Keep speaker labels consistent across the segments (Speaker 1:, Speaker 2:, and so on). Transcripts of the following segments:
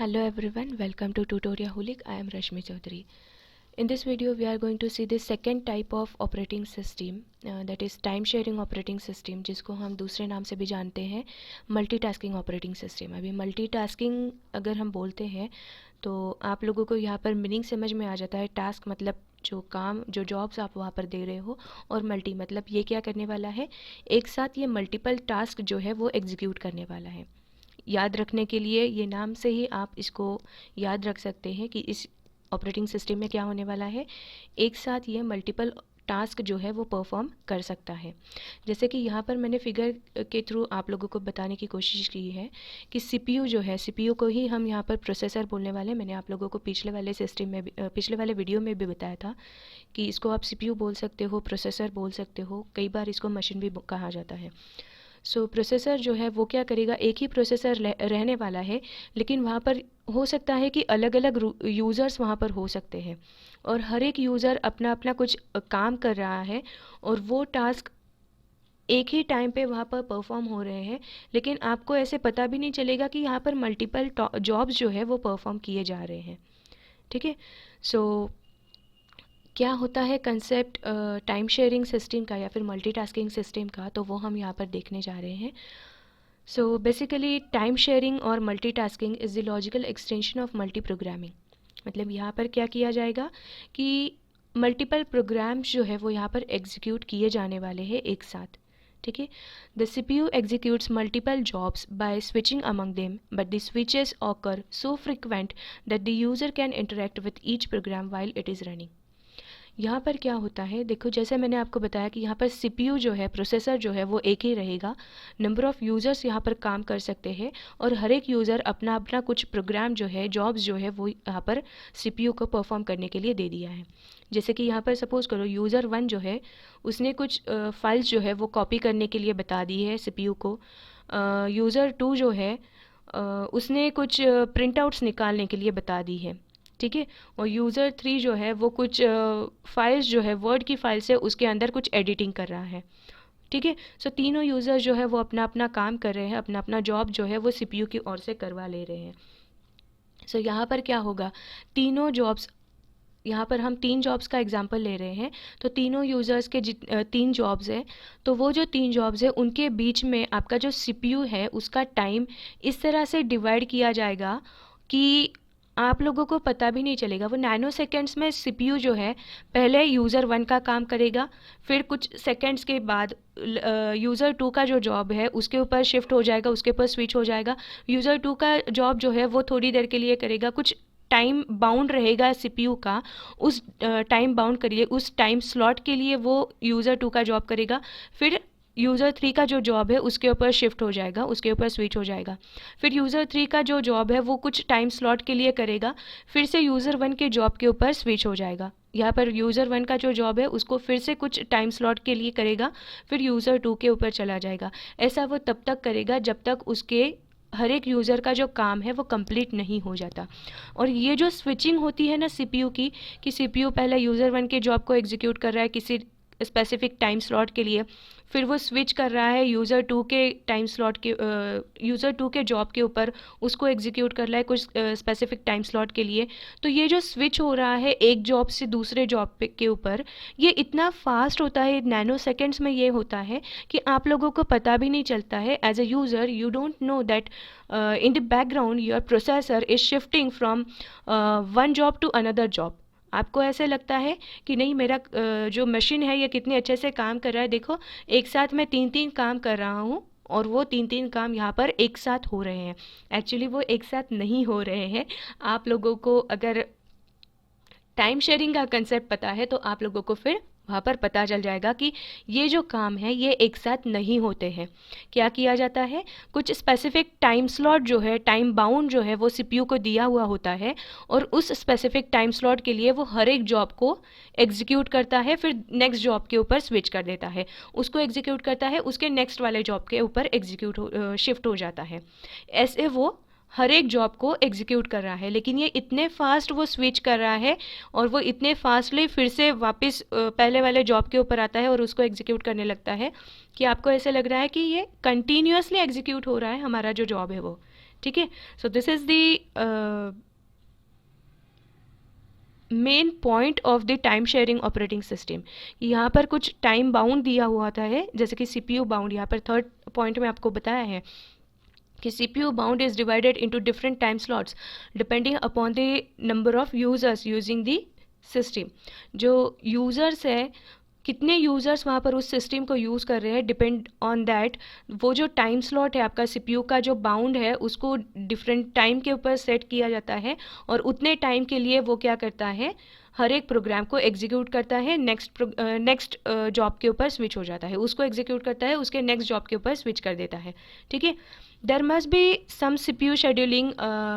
Speaker 1: Hello everyone, welcome to Tutoriaholic. I am Rashmi Chaudhary. In this video, we are going to see the second type of operating system, that is time sharing operating system, जिसको हम दूसरे नाम से भी जानते हैं multitasking operating system. अभी multitasking अगर हम बोलते हैं तो आप लोगों को यहाँ पर मीनिंग समझ में आ जाता है। टास्क मतलब जो काम, जो जॉब्स आप वहाँ पर दे रहे हो, और मल्टी मतलब ये क्या करने वाला है, एक साथ ये मल्टीपल टास्क जो है वो एग्जीक्यूट करने वाला है। याद रखने के लिए ये नाम से ही आप इसको याद रख सकते हैं कि इस ऑपरेटिंग सिस्टम में क्या होने वाला है, एक साथ ये मल्टीपल टास्क जो है वो परफॉर्म कर सकता है। जैसे कि यहाँ पर मैंने फिगर के थ्रू आप लोगों को बताने की कोशिश की है कि सीपीयू जो है, सीपीयू को ही हम यहाँ पर प्रोसेसर बोलने वाले हैं। मैंने आप लोगों को पिछले वाले सिस्टम में भी, पिछले वाले वीडियो में भी बताया था कि इसको आप सीपीयू बोल सकते हो, प्रोसेसर बोल सकते हो, कई बार इसको मशीन भी कहा जाता है। प्रोसेसर जो है वो क्या करेगा, एक ही प्रोसेसर रहने वाला है, लेकिन वहाँ पर हो सकता है कि अलग अलग यूज़र्स वहाँ पर हो सकते हैं, और हर एक यूज़र अपना अपना कुछ काम कर रहा है, और वो टास्क एक ही टाइम पे वहाँ पर परफॉर्म हो रहे हैं, लेकिन आपको ऐसे पता भी नहीं चलेगा कि यहाँ पर मल्टीपल जॉब्स जो है वो परफॉर्म किए जा रहे हैं। ठीक है। क्या होता है कंसेप्ट टाइम शेयरिंग सिस्टम का या फिर मल्टीटास्किंग सिस्टम का, तो वो हम यहाँ पर देखने जा रहे हैं। बेसिकली टाइम शेयरिंग और multitasking is the logical extension of multi programming. मतलब यहाँ पर क्या किया जाएगा कि मल्टीपल प्रोग्राम्स जो है वो यहाँ पर एग्जीक्यूट किए जाने वाले हैं एक साथ। ठीक है। The CPU executes multiple jobs by switching among them, but the switches occur so frequent that the user can interact with each program while it is running. यहाँ पर क्या होता है, देखो जैसे मैंने आपको बताया कि यहाँ पर सीपीयू जो है, प्रोसेसर जो है वो एक ही रहेगा। नंबर ऑफ़ यूज़र्स यहाँ पर काम कर सकते हैं, और हर एक यूज़र अपना अपना कुछ प्रोग्राम जो है, जॉब्स जो है वो यहाँ पर सीपीयू को परफॉर्म करने के लिए दे दिया है। जैसे कि यहाँ पर सपोज़ करो यूज़र 1 जो है उसने कुछ फाइल्स जो है वो कॉपी करने के लिए बता दी है सीपीयू को। यूज़र 2 जो है उसने कुछ प्रिंट आउट्स निकालने के लिए बता दी है। ठीक है। और यूज़र 3 जो है वो कुछ फाइल्स जो है वर्ड की फाइल से उसके अंदर कुछ एडिटिंग कर रहा है। ठीक है। तीनों यूज़र जो है वो अपना अपना काम कर रहे हैं, अपना अपना जॉब जो है वो सीपीयू की ओर से करवा ले रहे हैं। यहाँ पर क्या होगा, तीनों जॉब्स, यहाँ पर हम 3 जॉब्स का एग्जांपल ले रहे हैं, तो तीनों यूज़र्स के 3 जॉब्स हैं, तो वो जो 3 जॉब्स हैं उनके बीच में आपका जो सीपीयू है उसका टाइम इस तरह से डिवाइड किया जाएगा कि आप लोगों को पता भी नहीं चलेगा। वो नैनो सेकेंड्स में सीपीयू जो है पहले यूज़र 1 का काम करेगा, फिर कुछ सेकेंड्स के बाद यूज़र 2 का जो जॉब है उसके ऊपर शिफ्ट हो जाएगा, उसके ऊपर स्विच हो जाएगा। यूज़र 2 का जॉब जो है वो थोड़ी देर के लिए करेगा, कुछ टाइम बाउंड रहेगा सीपीयू का, उस टाइम बाउंड करिए उस टाइम स्लॉट के लिए वो यूज़र 2 का जॉब करेगा, फिर यूज़र 3 का जो जॉब है उसके ऊपर शिफ्ट हो जाएगा, उसके ऊपर स्विच हो जाएगा। फिर यूज़र 3 का जो जॉब है वो कुछ टाइम स्लॉट के लिए करेगा, फिर से यूज़र 1 के जॉब के ऊपर स्विच हो जाएगा। यहाँ पर यूज़र 1 का जो जॉब है उसको फिर से कुछ टाइम स्लॉट के लिए करेगा, फिर यूज़र 2 के ऊपर चला जाएगा। ऐसा वो तब तक करेगा जब तक उसके हर एक यूज़र का जो काम है वो कंप्लीट नहीं हो जाता। और ये जो स्विचिंग होती है ना सीपीयू की, कि सीपीयू पहले यूज़र 1 के जॉब को एग्जीक्यूट कर रहा है किसी स्पेसिफिक टाइम स्लॉट के लिए, फिर वो स्विच कर रहा है यूज़र 2 के टाइम स्लॉट के, यूज़र 2 के जॉब के ऊपर, उसको एग्जीक्यूट कर रहा है कुछ स्पेसिफिक टाइम स्लॉट के लिए। तो ये जो स्विच हो रहा है एक जॉब से दूसरे जॉब के ऊपर, ये इतना फास्ट होता है, नैनो सेकेंड्स में ये होता है कि आप लोगों को पता भी नहीं चलता है। As a user you don't know that in the background your processor is shifting from one job to another job. आपको ऐसे लगता है कि नहीं मेरा जो मशीन है ये कितने अच्छे से काम कर रहा है, देखो एक साथ मैं 3 काम कर रहा हूँ, और वो 3 काम यहाँ पर एक साथ हो रहे हैं। एक्चुअली वो एक साथ नहीं हो रहे हैं। आप लोगों को अगर टाइम शेयरिंग का कंसेप्ट पता है तो आप लोगों को फिर वहाँ पर पता चल जाएगा कि ये जो काम है ये एक साथ नहीं होते हैं। क्या किया जाता है, कुछ स्पेसिफिक टाइम स्लॉट जो है, टाइम बाउंड जो है वो सीपीयू को दिया हुआ होता है, और उस स्पेसिफिक टाइम स्लॉट के लिए वो हर एक जॉब को एग्जीक्यूट करता है, फिर नेक्स्ट जॉब के ऊपर स्विच कर देता है, उसको एग्जीक्यूट करता है, उसके नेक्स्ट वाले जॉब के ऊपर शिफ्ट हो जाता है। ऐसे वो हर एक जॉब को एग्जीक्यूट कर रहा है, लेकिन ये इतने फास्ट वो स्विच कर रहा है, और वो इतने फास्टली फिर से वापस पहले वाले जॉब के ऊपर आता है और उसको एग्जीक्यूट करने लगता है कि आपको ऐसे लग रहा है कि ये कंटिन्यूसली एग्जीक्यूट हो रहा है हमारा जो जॉब है वो। ठीक है। So this is the main point of the time sharing operating system. यहाँ पर कुछ टाइम बाउंड दिया हुआ था है, जैसे कि CPU बाउंड, यहाँ पर थर्ड पॉइंट में आपको बताया है कि CPU bound is divided into different time slots depending upon the number of users using the system. जो यूज़र्स है, कितने यूज़र्स वहाँ पर उस सिस्टम को यूज़ कर रहे हैं, डिपेंड ऑन दैट वो जो टाइम स्लॉट है आपका CPU का जो बाउंड है उसको डिफरेंट टाइम के ऊपर सेट किया जाता है, और उतने टाइम के लिए वो क्या करता है, हर एक प्रोग्राम को एग्जीक्यूट करता है, नेक्स्ट जॉब के ऊपर स्विच हो जाता है, उसको एग्जीक्यूट करता है, उसके नेक्स्ट जॉब के ऊपर स्विच कर देता है। ठीक है। There must be some CPU scheduling,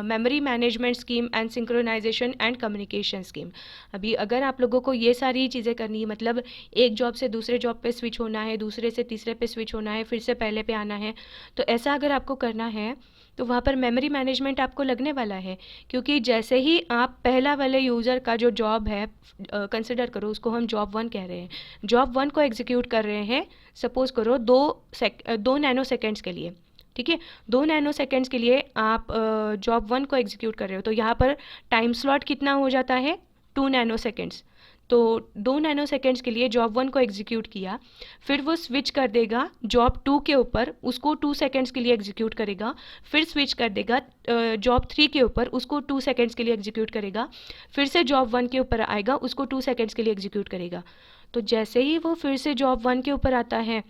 Speaker 1: memory management scheme and synchronization and communication scheme. अभी अगर आप लोगों को ये सारी चीज़ें करनी है, मतलब एक जॉब से दूसरे जॉब पे स्विच होना है, दूसरे से तीसरे पे स्विच होना है, फिर से पहले पे आना है, तो ऐसा अगर आपको करना है तो वहाँ पर मेमोरी मैनेजमेंट आपको लगने वाला है, क्योंकि जैसे ही आप पहला वाले यूज़र का जो जॉब है, कंसिडर करो उसको हम जॉब 1 कह रहे हैं, जॉब 1 को एग्जीक्यूट कर रहे हैं, सपोज करो 2 नैनो सेकेंड्स के लिए। ठीक है, 2 नैनो सेकेंड्स के लिए आप जॉब 1 को एग्जीक्यूट कर रहे हो, तो यहाँ पर टाइम स्लॉट कितना हो जाता है, 2 नैनो सेकेंड्स। तो 2 नैनो सेकेंड्स के लिए जॉब 1 को एग्जीक्यूट किया, फिर वो स्विच कर देगा जॉब 2 के ऊपर, उसको 2 सेकेंड्स के लिए एग्जीक्यूट करेगा, फिर स्विच कर देगा जॉब 3 के ऊपर, उसको 2 सेकेंड्स के लिए एग्जीक्यूट करेगा, फिर से जॉब 1 के ऊपर आएगा, उसको 2 सेकेंड्स के लिए एग्जीक्यूट करेगा। तो जैसे ही वो फिर से जॉब 1 के ऊपर आता है,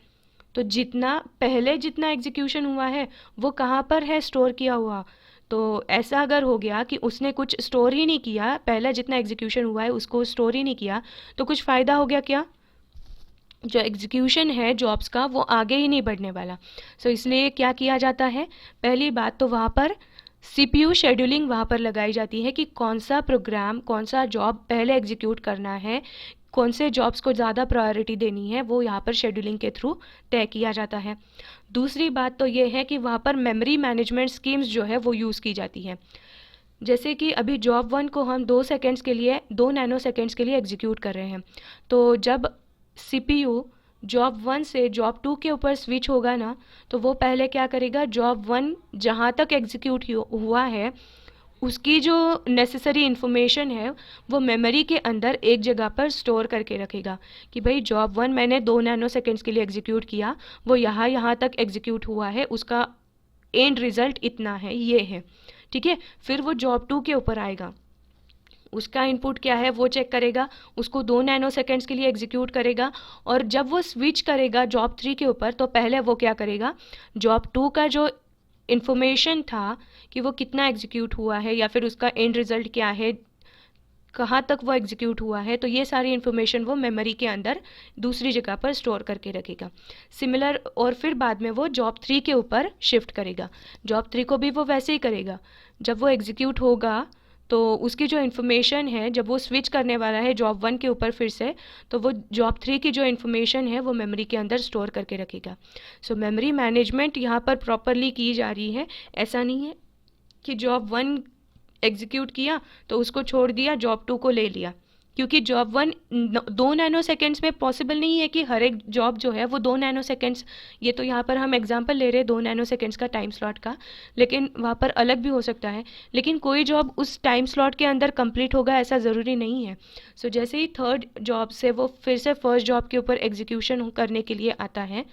Speaker 1: तो जितना एग्जीक्यूशन हुआ है वो कहाँ पर है स्टोर किया हुआ। तो ऐसा अगर हो गया कि उसने कुछ स्टोर ही नहीं किया, पहला जितना एग्जीक्यूशन हुआ है उसको स्टोर ही नहीं किया, तो कुछ फ़ायदा हो गया क्या, जो एग्जीक्यूशन है जॉब्स का वो आगे ही नहीं बढ़ने वाला। सो इसलिए क्या किया जाता है, पहली बात तो वहाँ पर CPU शेड्यूलिंग वहाँ पर लगाई जाती है कि कौन सा प्रोग्राम, कौन सा जॉब पहले एग्जीक्यूट करना है, कौन से जॉब्स को ज़्यादा प्रायोरिटी देनी है, वो यहाँ पर शेड्यूलिंग के थ्रू तय किया जाता है। दूसरी बात तो ये है कि वहाँ पर मेमोरी मैनेजमेंट स्कीम्स जो है वो यूज़ की जाती है। जैसे कि अभी जॉब 1 को हम 2 सेकेंड्स के लिए, 2 नैनो सेकेंड्स के लिए एग्जीक्यूट कर रहे हैं, तो जब CPU जॉब 1 से जॉब 2 के ऊपर स्विच होगा ना, तो वो पहले क्या करेगा, जॉब 1 जहाँ तक एग्जीक्यूट हुआ है उसकी जो नेसेसरी इन्फॉर्मेशन है वो मेमोरी के अंदर एक जगह पर स्टोर करके रखेगा कि भाई जॉब 1 मैंने 2 नैनो सेकेंड्स के लिए एग्जीक्यूट किया, वो यहाँ तक एग्जीक्यूट हुआ है, उसका एंड रिजल्ट इतना है, ये है। ठीक है, फिर वो जॉब 2 के ऊपर आएगा, उसका इनपुट क्या है वो चेक करेगा, उसको 2 नैनो सेकेंड्स के लिए एग्जीक्यूट करेगा, और जब वो स्विच करेगा जॉब 3 के ऊपर, तो पहले वो क्या करेगा, जॉब 2 का जो इन्फॉर्मेशन था कि वो कितना एग्जीक्यूट हुआ है या फिर उसका एंड रिजल्ट क्या है, कहाँ तक वो एग्जीक्यूट हुआ है, तो ये सारी इन्फॉर्मेशन वो मेमोरी के अंदर दूसरी जगह पर स्टोर करके रखेगा। सिमिलर, और फिर बाद में वो जॉब 3 के ऊपर शिफ्ट करेगा, जॉब 3 को भी वो वैसे ही करेगा, जब वो एग्जीक्यूट होगा तो उसकी जो इन्फॉर्मेशन है, जब वो स्विच करने वाला है जॉब 1 के ऊपर फिर से, तो वो जॉब 3 की जो इन्फॉर्मेशन है वो मेमोरी के अंदर स्टोर करके रखेगा। सो मेमोरी मैनेजमेंट यहाँ पर प्रॉपरली की जा रही है। ऐसा नहीं है कि जॉब 1 एग्जीक्यूट किया तो उसको छोड़ दिया, जॉब 2 को ले लिया, क्योंकि जॉब 1 2 नैनो सेकेंड्स में पॉसिबल नहीं है कि हर एक जॉब जो है वो 2 नैनो सेकेंड्स, ये तो यहाँ पर हम एग्जांपल ले रहे हैं 2 नैनो सेकेंड्स का टाइम स्लॉट का, लेकिन वहाँ पर अलग भी हो सकता है, लेकिन कोई जॉब उस टाइम स्लॉट के अंदर कंप्लीट होगा ऐसा ज़रूरी नहीं है। सो जैसे ही थर्ड जॉब से वो फिर से फर्स्ट जॉब के ऊपर एग्जीक्यूशन करने के लिए आता है,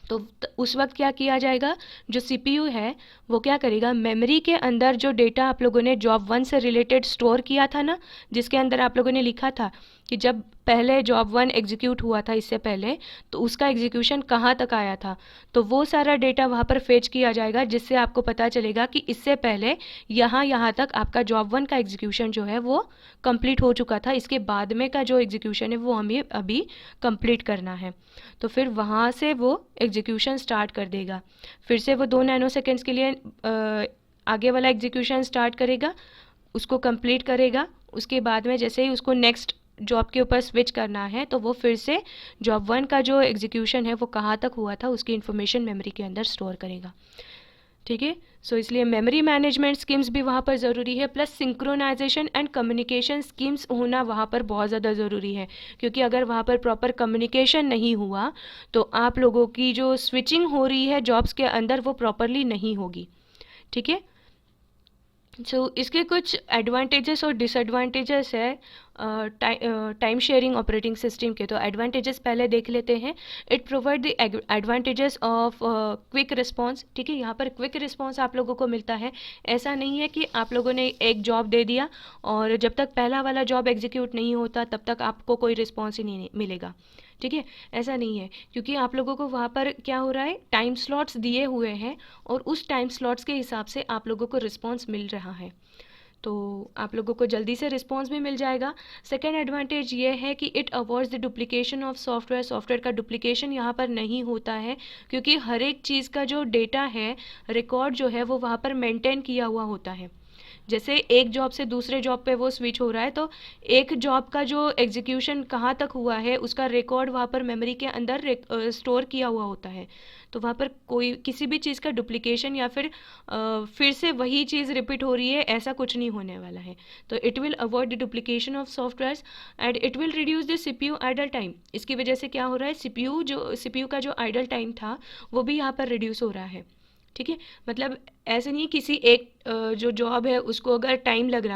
Speaker 1: तो उस वक्त क्या किया जाएगा, जो CPU है वो क्या करेगा, मेमोरी के अंदर जो डेटा आप लोगों ने जॉब 1 से रिलेटेड स्टोर किया था ना, जिसके अंदर आप लोगों ने लिखा था कि जब पहले जॉब 1 एग्जीक्यूट हुआ था इससे पहले, तो उसका एग्जीक्यूशन कहाँ तक आया था, तो वो सारा डेटा वहाँ पर फेच किया जाएगा, जिससे आपको पता चलेगा कि इससे पहले यहाँ तक आपका जॉब 1 का एग्जीक्यूशन जो है वो कंप्लीट हो चुका था, इसके बाद में का जो एग्जीक्यूशन है वो हमें अभी कंप्लीट करना है। तो फिर वहाँ से वो एग्जीक्यूशन स्टार्ट कर देगा, फिर से वो 2 नैनो सेकेंड्स के लिए आगे वाला एग्जीक्यूशन स्टार्ट करेगा, उसको कंप्लीट करेगा, उसके बाद में जैसे ही उसको नेक्स्ट जॉब के ऊपर स्विच करना है, तो वो फिर से जॉब 1 का जो एग्जीक्यूशन है वो कहाँ तक हुआ था उसकी इन्फॉर्मेशन मेमोरी के अंदर स्टोर करेगा। ठीक है, सो इसलिए मेमोरी मैनेजमेंट स्कीम्स भी वहाँ पर ज़रूरी है, plus synchronization and communication schemes होना वहाँ पर बहुत ज़्यादा ज़रूरी है, क्योंकि अगर वहाँ पर प्रॉपर कम्युनिकेशन नहीं हुआ तो आप लोगों की जो स्विचिंग हो रही है जॉब्स के अंदर वो प्रॉपरली नहीं होगी। ठीक है। इसके कुछ एडवांटेजेस और डिसएडवांटेजेस है टाइम शेयरिंग ऑपरेटिंग सिस्टम के। तो एडवांटेजेस पहले देख लेते हैं। It provide the advantages of quick response. ठीक है, यहाँ पर क्विक रिस्पांस आप लोगों को मिलता है। ऐसा नहीं है कि आप लोगों ने एक जॉब दे दिया और जब तक पहला वाला जॉब एग्जीक्यूट नहीं होता तब तक आपको कोई रिस्पॉन्स ही नहीं मिलेगा। ठीक है, ऐसा नहीं है, क्योंकि आप लोगों को वहाँ पर क्या हो रहा है, टाइम स्लॉट्स दिए हुए हैं और उस टाइम स्लॉट्स के हिसाब से आप लोगों को रिस्पॉन्स मिल रहा है, तो आप लोगों को जल्दी से रिस्पॉन्स भी मिल जाएगा। सेकेंड एडवांटेज ये है कि it avoids the duplication of software का डुप्लीकेशन यहाँ पर नहीं होता है, क्योंकि हर एक चीज़ का जो डेटा है, रिकॉर्ड जो है वो वहाँ पर मेंटेन किया हुआ होता है। जैसे एक जॉब से दूसरे जॉब पे वो स्विच हो रहा है, तो एक जॉब का जो एग्जीक्यूशन कहाँ तक हुआ है उसका रिकॉर्ड वहाँ पर मेमोरी के अंदर स्टोर किया हुआ होता है। तो वहाँ पर कोई किसी भी चीज़ का डुप्लीकेशन या फिर से वही चीज़ रिपीट हो रही है, ऐसा कुछ नहीं होने वाला है। तो it will avoid the duplication of software and it will reduce the CPU idle time. इसकी वजह से क्या हो रहा है, सीपीयू का जो आइडल टाइम था वो भी यहाँ पर रिड्यूस हो रहा है। ठीक है, मतलब ऐसे नहीं किसी एक जो जॉब है उसको अगर टाइम लग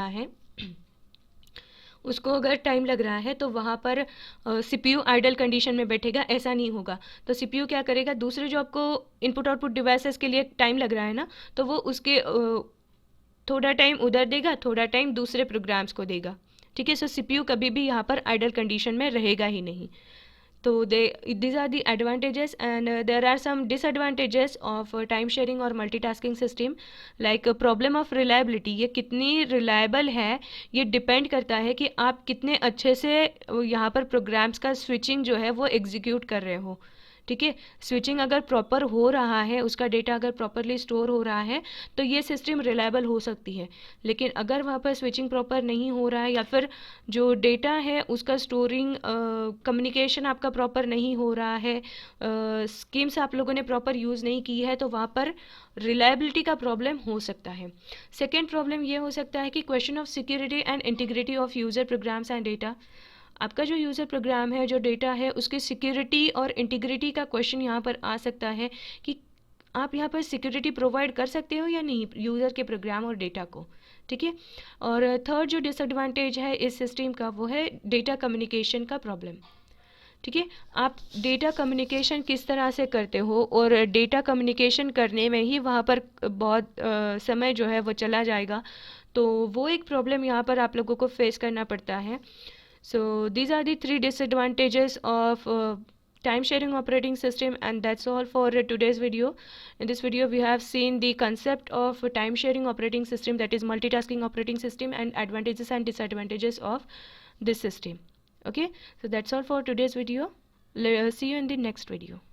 Speaker 1: रहा है तो वहाँ पर सीपीयू आइडल कंडीशन में बैठेगा, ऐसा नहीं होगा। तो सीपीयू क्या करेगा, दूसरे जॉब को इनपुट आउटपुट डिवाइसेस के लिए टाइम लग रहा है ना, तो वो उसके थोड़ा टाइम उधर देगा, थोड़ा टाइम दूसरे प्रोग्राम्स को देगा। ठीक है, सो सीपीयू कभी भी यहाँ पर आइडल कंडीशन में रहेगा ही नहीं। तो these are the advantages, and there are some disadvantages of time sharing और multitasking system, like problem of reliability। ये कितनी रिलायबल है ये डिपेंड करता है कि आप कितने अच्छे से यहाँ पर प्रोग्राम्स का स्विचिंग जो है वो एग्जीक्यूट कर रहे हो। ठीक है, स्विचिंग अगर प्रॉपर हो रहा है, उसका डेटा अगर प्रॉपरली स्टोर हो रहा है, तो ये सिस्टम रिलायबल हो सकती है। लेकिन अगर वहाँ पर स्विचिंग प्रॉपर नहीं हो रहा है या फिर जो डेटा है उसका स्टोरिंग कम्युनिकेशन आपका प्रॉपर नहीं हो रहा है, स्कीम्स आप लोगों ने प्रॉपर यूज़ नहीं की है, तो वहाँ पर रिलायबिलिटी का प्रॉब्लम हो सकता है। सेकेंड प्रॉब्लम ये हो सकता है कि question of security and integrity of user programs and data. आपका जो यूज़र प्रोग्राम है, जो डेटा है, उसकी सिक्योरिटी और इंटीग्रिटी का क्वेश्चन यहाँ पर आ सकता है कि आप यहाँ पर सिक्योरिटी प्रोवाइड कर सकते हो या नहीं यूज़र के प्रोग्राम और डेटा को। ठीक है, और थर्ड जो डिसएडवांटेज है इस सिस्टम का वो है डेटा कम्युनिकेशन का प्रॉब्लम। ठीक है, आप डेटा कम्युनिकेशन किस तरह से करते हो, और डेटा कम्युनिकेशन करने में ही वहाँ पर बहुत समय जो है वो चला जाएगा, तो वो एक प्रॉब्लम यहाँ पर आप लोगों को फेस करना पड़ता है। So these are the 3 disadvantages of time sharing operating system, and that's all for today's video. In this video we have seen the concept of time sharing operating system, that is multitasking operating system, and advantages and disadvantages of this system. Okay, so that's all for today's video. See you in the next video.